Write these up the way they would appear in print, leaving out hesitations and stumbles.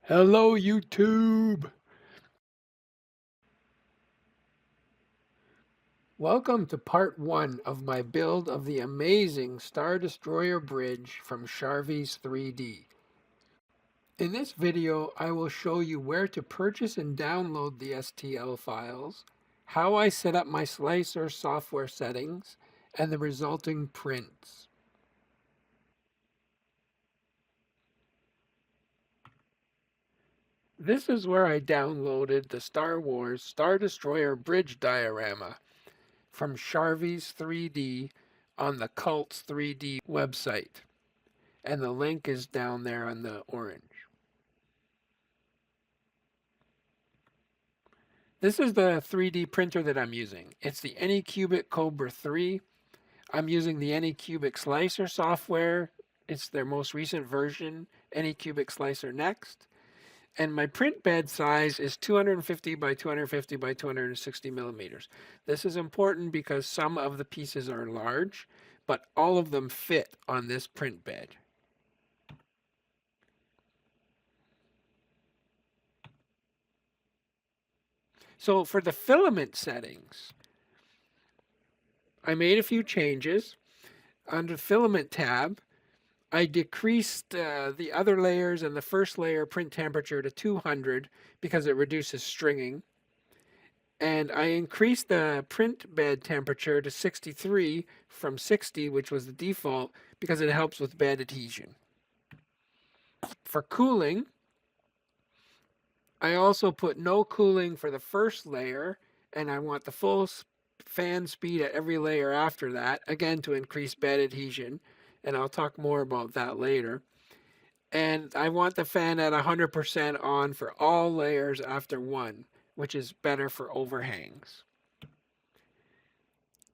Hello, YouTube! Welcome to part 1 of my build of the amazing Star Destroyer bridge from Charveys3D. In this video, I will show you where to purchase and download the STL files, how I set up my slicer software settings, and the resulting prints. This is where I downloaded the Star Wars Star Destroyer bridge diorama from Charveys3D on the Cults 3D website. And the link is down there on the orange. This is the 3D printer that I'm using. It's the Anycubic Cobra 3. I'm using the Anycubic Slicer software. It's their most recent version, Anycubic Slicer Next. And my print bed size is 250 by 250 by 260 millimeters. This is important because some of the pieces are large, but all of them fit on this print bed. So for the filament settings, I made a few changes. Under filament tab, I decreased the other layers and the first layer print temperature to 200 because it reduces stringing. And I increased the print bed temperature to 63 from 60, which was the default, because it helps with bed adhesion. For cooling, I also put no cooling for the first layer, and I want the full fan speed at every layer after that, again to increase bed adhesion, and I'll talk more about that later. And I want the fan at 100% on for all layers after one, which is better for overhangs.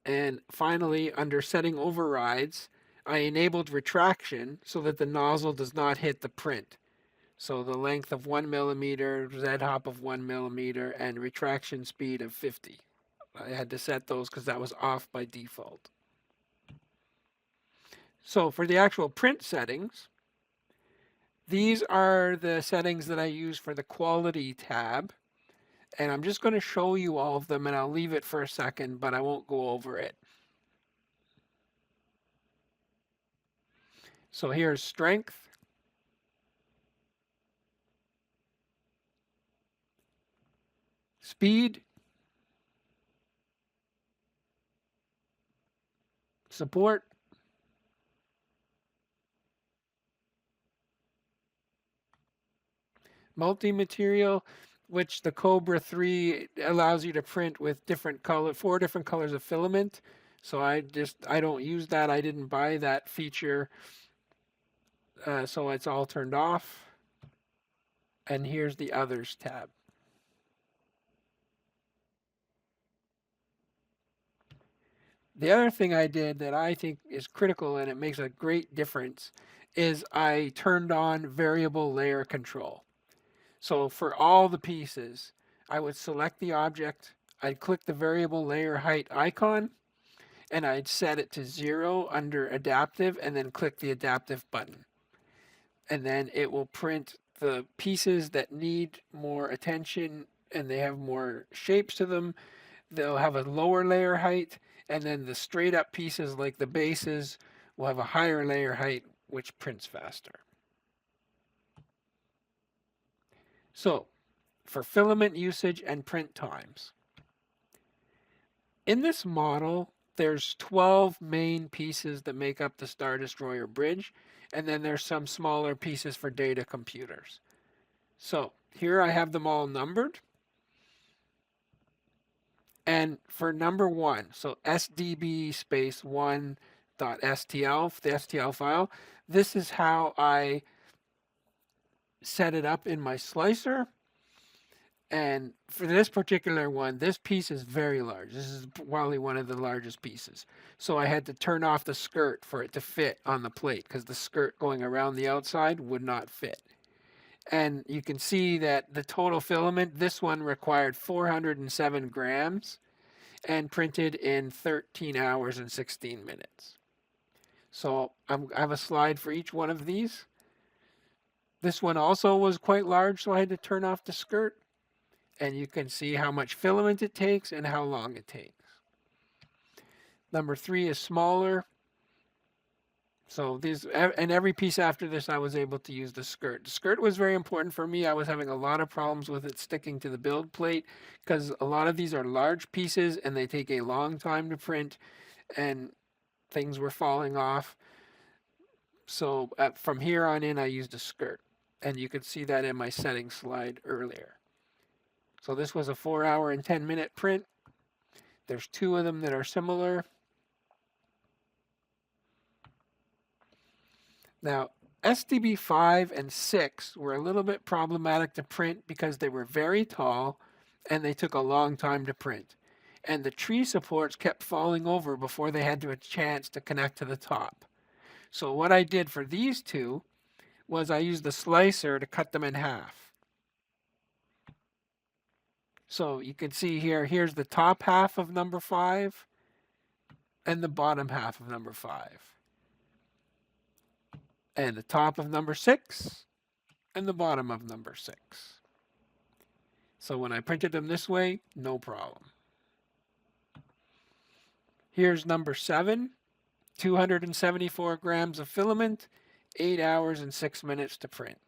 And finally, under setting overrides, I enabled retraction so that the nozzle does not hit the print. So the length of 1 millimeter, Z hop of 1 millimeter, and retraction speed of 50. I had to set those because that was off by default. So for the actual print settings, these are the settings that I use for the quality tab. And I'm just going to show you all of them, and I'll leave it for a second, but I won't go over it. So here's strength, speed, support, multi-material, which the Cobra 3 allows you to print with different color, 4 different colors of filament. So I don't use that. I didn't buy that feature. So it's all turned off. And here's the others tab. The other thing I did that I think is critical and it makes a great difference is I turned on variable layer control. So for all the pieces, I would select the object, I'd click the variable layer height icon, and I'd set it to 0 under adaptive and then click the adaptive button. And then it will print the pieces that need more attention and they have more shapes to them. They'll have a lower layer height, and then the straight up pieces like the bases will have a higher layer height, which prints faster. So for filament usage and print times. In this model, there's 12 main pieces that make up the Star Destroyer bridge, and then there's some smaller pieces for data computers. So here I have them all numbered. And for number 1, so SDB space 1.stl, the STL file, this is how I set it up in my slicer. And for this particular one, this piece is very large. This is probably one of the largest pieces. So I had to turn off the skirt for it to fit on the plate because the skirt going around the outside would not fit. And you can see that the total filament, this one required 407 grams and printed in 13 hours and 16 minutes. So I have a slide for each one of these. This one also was quite large, so I had to turn off the skirt. And you can see how much filament it takes and how long it takes. Number 3 is smaller. So these, and every piece after this, I was able to use the skirt. The skirt was very important for me. I was having a lot of problems with it sticking to the build plate because a lot of these are large pieces and they take a long time to print and things were falling off. So from here on in, I used a skirt. And you could see that in my settings slide earlier. So this was a 4 hour and 10-minute print. There's 2 of them that are similar. Now, STB 5 and 6 were a little bit problematic to print because they were very tall and they took a long time to print. And the tree supports kept falling over before they had a chance to connect to the top. So what I did for these 2 was I used the slicer to cut them in half. So you can see here, here's the top half of number 5 and the bottom half of number 5. And the top of number 6 and the bottom of number 6. So when I printed them this way, no problem. Here's number 7, 274 grams of filament, 8 hours and 6 minutes to print.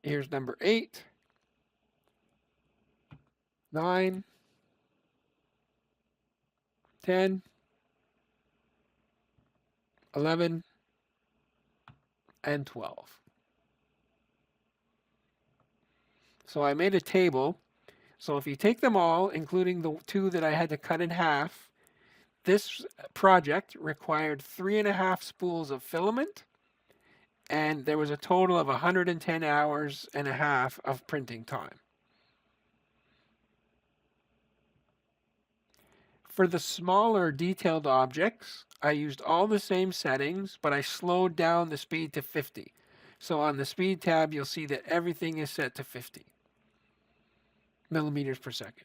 Here's number 8, 9, 10, 11, and 12. So I made a table. So if you take them all, including the 2 that I had to cut in half, this project required 3.5 spools of filament, and there was a total of 110 hours and a half of printing time. For the smaller detailed objects, I used all the same settings, but I slowed down the speed to 50. So on the speed tab, you'll see that everything is set to 50 millimeters per second.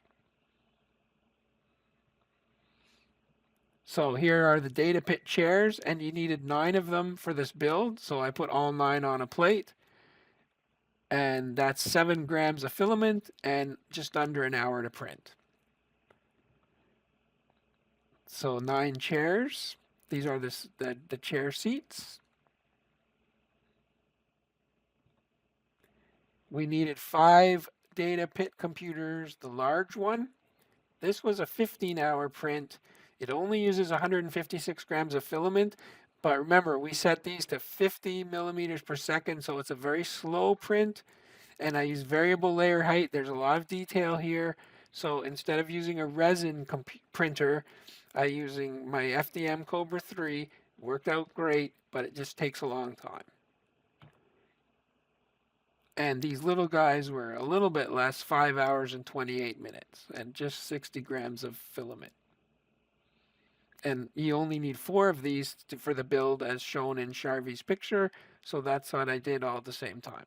So here are the data pit chairs, and you needed 9 of them for this build. So I put all 9 on a plate, and that's 7 grams of filament and just under an hour to print. So 9 chairs. These are the chair seats. We needed 5 data pit computers, the large one. This was a 15-hour print. It only uses 156 grams of filament, but remember, we set these to 50 millimeters per second, so it's a very slow print, and I use variable layer height. There's a lot of detail here, so instead of using a resin printer, I'm using my FDM Cobra 3. Worked out great, but it just takes a long time. And these little guys were a little bit less, 5 hours and 28 minutes, and just 60 grams of filament. And you only need 4 of these for the build as shown in Charveys' picture, so that's what I did all at the same time.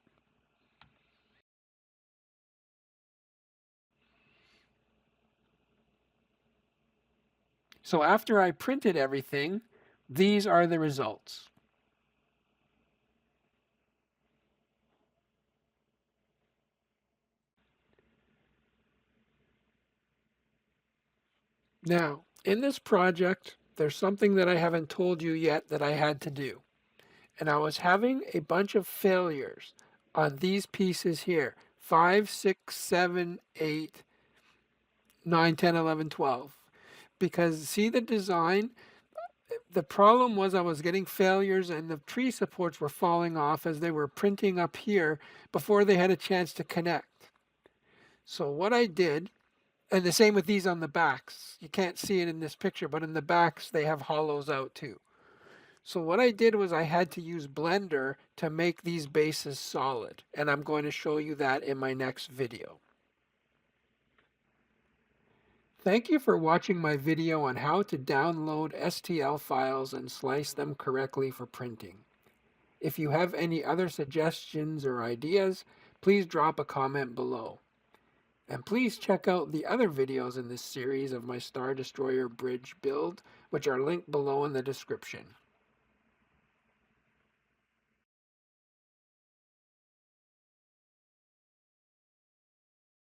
So after I printed everything, these are the results. Now, in this project, there's something that I haven't told you yet that I had to do. And I was having a bunch of failures on these pieces here, 5, 6, 7, 8, 9, 10, 11, 12. Because see the design? The problem was I was getting failures and the tree supports were falling off as they were printing up here before they had a chance to connect. So what I did, and the same with these on the backs. You can't see it in this picture, but in the backs they have hollows out too. So what I did was I had to use Blender to make these bases solid, and I'm going to show you that in my next video. Thank you for watching my video on how to download STL files and slice them correctly for printing. If you have any other suggestions or ideas, please drop a comment below. And please check out the other videos in this series of my Star Destroyer bridge build, which are linked below in the description.